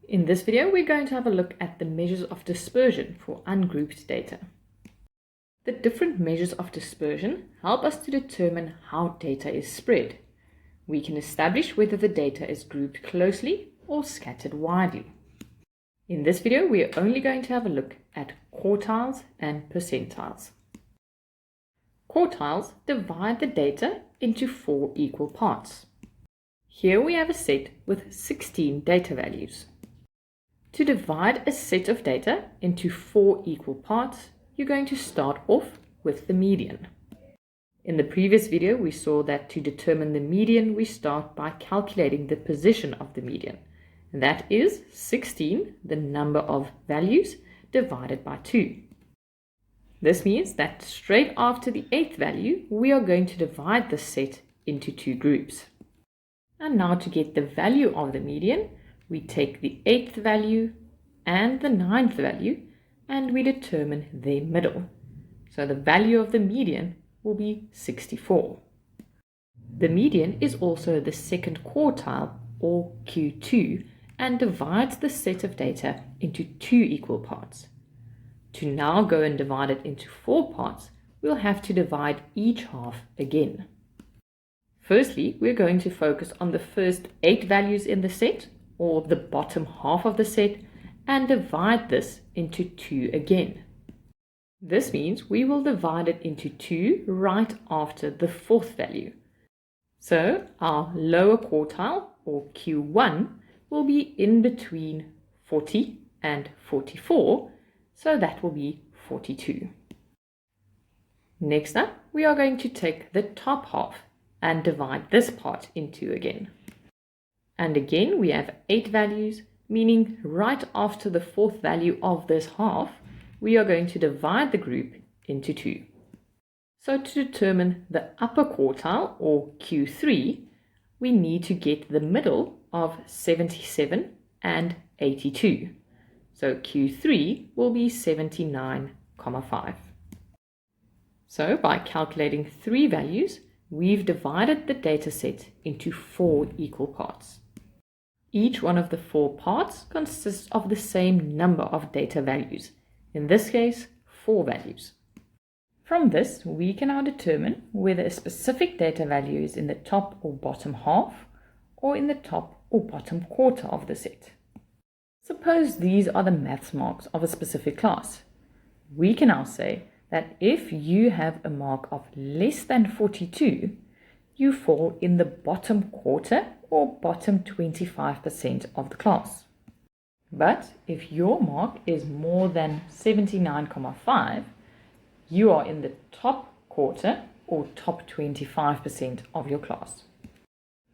In this video, we're going to have a look at the measures of dispersion for ungrouped data. The different measures of dispersion help us to determine how data is spread. We can establish whether the data is grouped closely or scattered widely. In this video, we are only going to have a look at quartiles and percentiles. Quartiles divide the data into 4 equal parts. Here we have a set with 16 data values. To divide a set of data into 4 equal parts, you're going to start off with the median. In the previous video, we saw that to determine the median, we start by calculating the position of the median. And that is 16, the number of values, divided by 2. This means that straight after the 8th value, we are going to divide the set into 2 groups. And now to get the value of the median, we take the 8th value and the 9th value and we determine their middle. So the value of the median will be 64. The median is also the second quartile, or Q2, and divides the set of data into 2 equal parts. To now go and divide it into 4 parts, we'll have to divide each half again. Firstly, we're going to focus on the first 8 values in the set, or the bottom half of the set, and divide this into 2 again. This means we will divide it into 2 right after the 4th value. So our lower quartile, or Q1, will be in between 40 and 44, so that will be 42. Next up, we are going to take the top half and divide this part in 2 again. And again, we have 8 values, meaning right after the 4th value of this half, we are going to divide the group into 2. So to determine the upper quartile, or Q3, we need to get the middle of 77 and 82. So Q3 will be 79,5. So by calculating 3 values, we've divided the data set into 4 equal parts. Each one of the 4 parts consists of the same number of data values, in this case 4 values. From this, we can now determine whether a specific data value is in the top or bottom half, or in the top or bottom quarter of the set. Suppose these are the maths marks of a specific class. We can now say that if you have a mark of less than 42, you fall in the bottom quarter or bottom 25% of the class. But if your mark is more than 79,5, you are in the top quarter or top 25% of your class.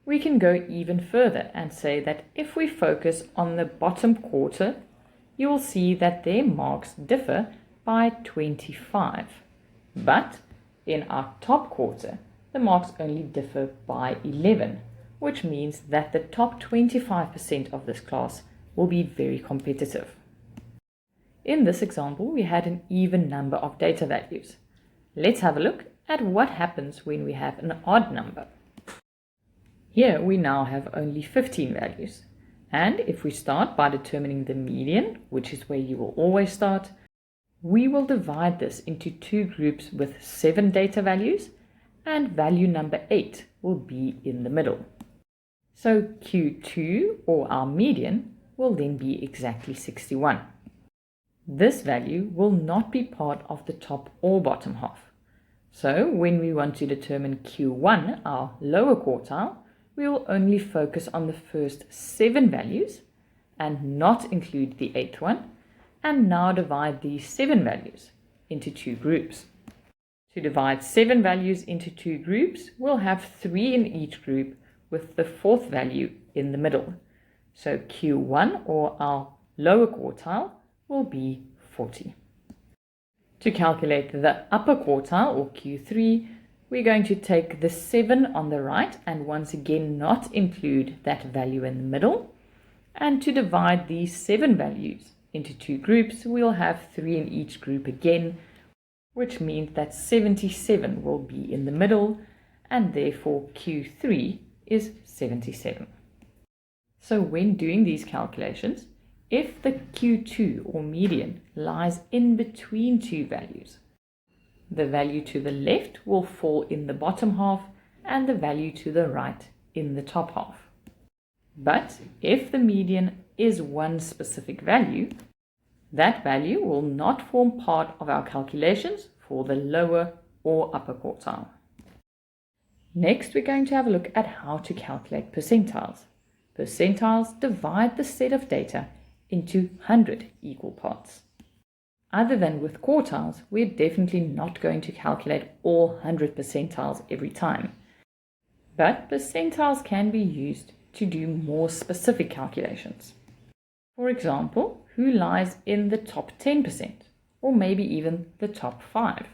We can go even further and say that if we focus on the bottom quarter, you will see that their marks differ by 25. But in our top quarter, the marks only differ by 11, which means that the top 25% of this class will be very competitive. In this example, we had an even number of data values. Let's have a look at what happens when we have an odd number. Here we now have only 15 values. And if we start by determining the median, which is where you will always start, we will divide this into 2 groups with 7 data values, and value number 8 will be in the middle. So Q2, or our median, will then be exactly 61. This value will not be part of the top or bottom half. So when we want to determine Q1, our lower quartile, we will only focus on the first 7 values and not include the 8th one, and now divide these 7 values into 2 groups. To divide 7 values into 2 groups, we'll have 3 in each group with the 4th value in the middle. So Q1, or our lower quartile, will be 40. To calculate the upper quartile, or Q3, we're going to take the 7 on the right and once again not include that value in the middle. And to divide these 7 values into 2 groups, we'll have 3 in each group again, which means that 77 will be in the middle, and therefore Q3 is 77. So when doing these calculations, if the Q2 or median lies in between two values. The value to the left will fall in the bottom half and the value to the right in the top half. But if the median is one specific value, that value will not form part of our calculations for the lower or upper quartile. Next, we're going to have a look at how to calculate percentiles. Percentiles divide the set of data into 100 equal parts. Other than with quartiles, we're definitely not going to calculate all 100 percentiles every time. But percentiles can be used to do more specific calculations. For example, who lies in the top 10%, or maybe even the top 5.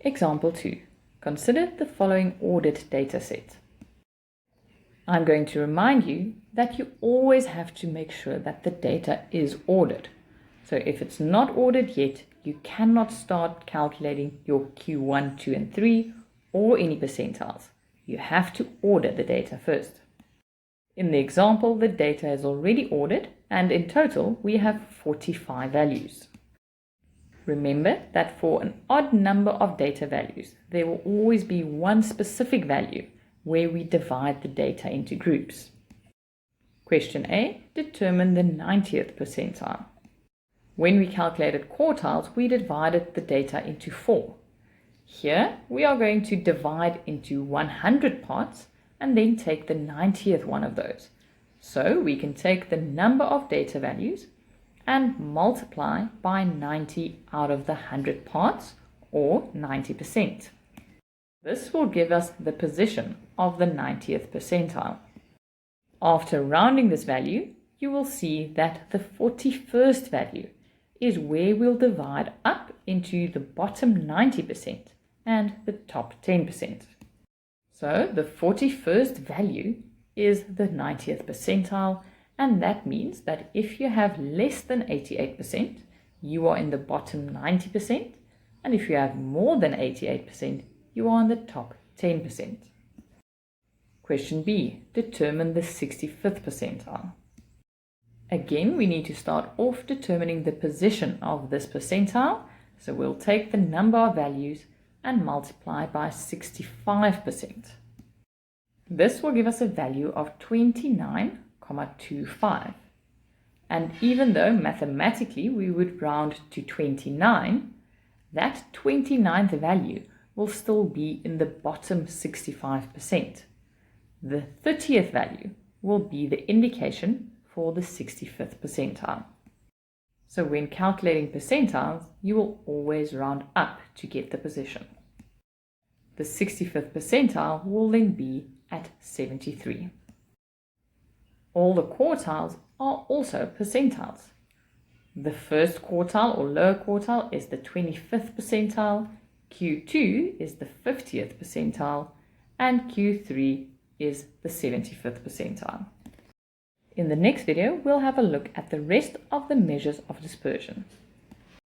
Example 2. Consider the following ordered data set. I'm going to remind you that you always have to make sure that the data is ordered. So if it's not ordered yet, you cannot start calculating your Q1, 2, and 3 or any percentiles. You have to order the data first. In the example, the data is already ordered, and in total we have 45 values. Remember that for an odd number of data values, there will always be one specific value where we divide the data into groups. Question A, determine the 90th percentile. When we calculated quartiles, we divided the data into 4. Here, we are going to divide into 100 parts and then take the 90th one of those. So we can take the number of data values and multiply by 90 out of the 100 parts, or 90%. This will give us the position of the 90th percentile. After rounding this value, you will see that the 41st value is where we'll divide up into the bottom 90% and the top 10%. So the 41st value is the 90th percentile, and that means that if you have less than 88%, you are in the bottom 90%, and if you have more than 88%, you are in the top 10%. Question B, determine the 65th percentile. Again, we need to start off determining the position of this percentile, so we'll take the number of values and multiply by 65%. This will give us a value of 29,25. And even though mathematically we would round to 29, that 29th value will still be in the bottom 65%. The 30th value will be the indication for the 65th percentile. So when calculating percentiles, you will always round up to get the position. The 65th percentile will then be at 73. All the quartiles are also percentiles. The first quartile or lower quartile is the 25th percentile, Q2 is the 50th percentile, and Q3 is the 75th percentile. In the next video, we'll have a look at the rest of the measures of dispersion.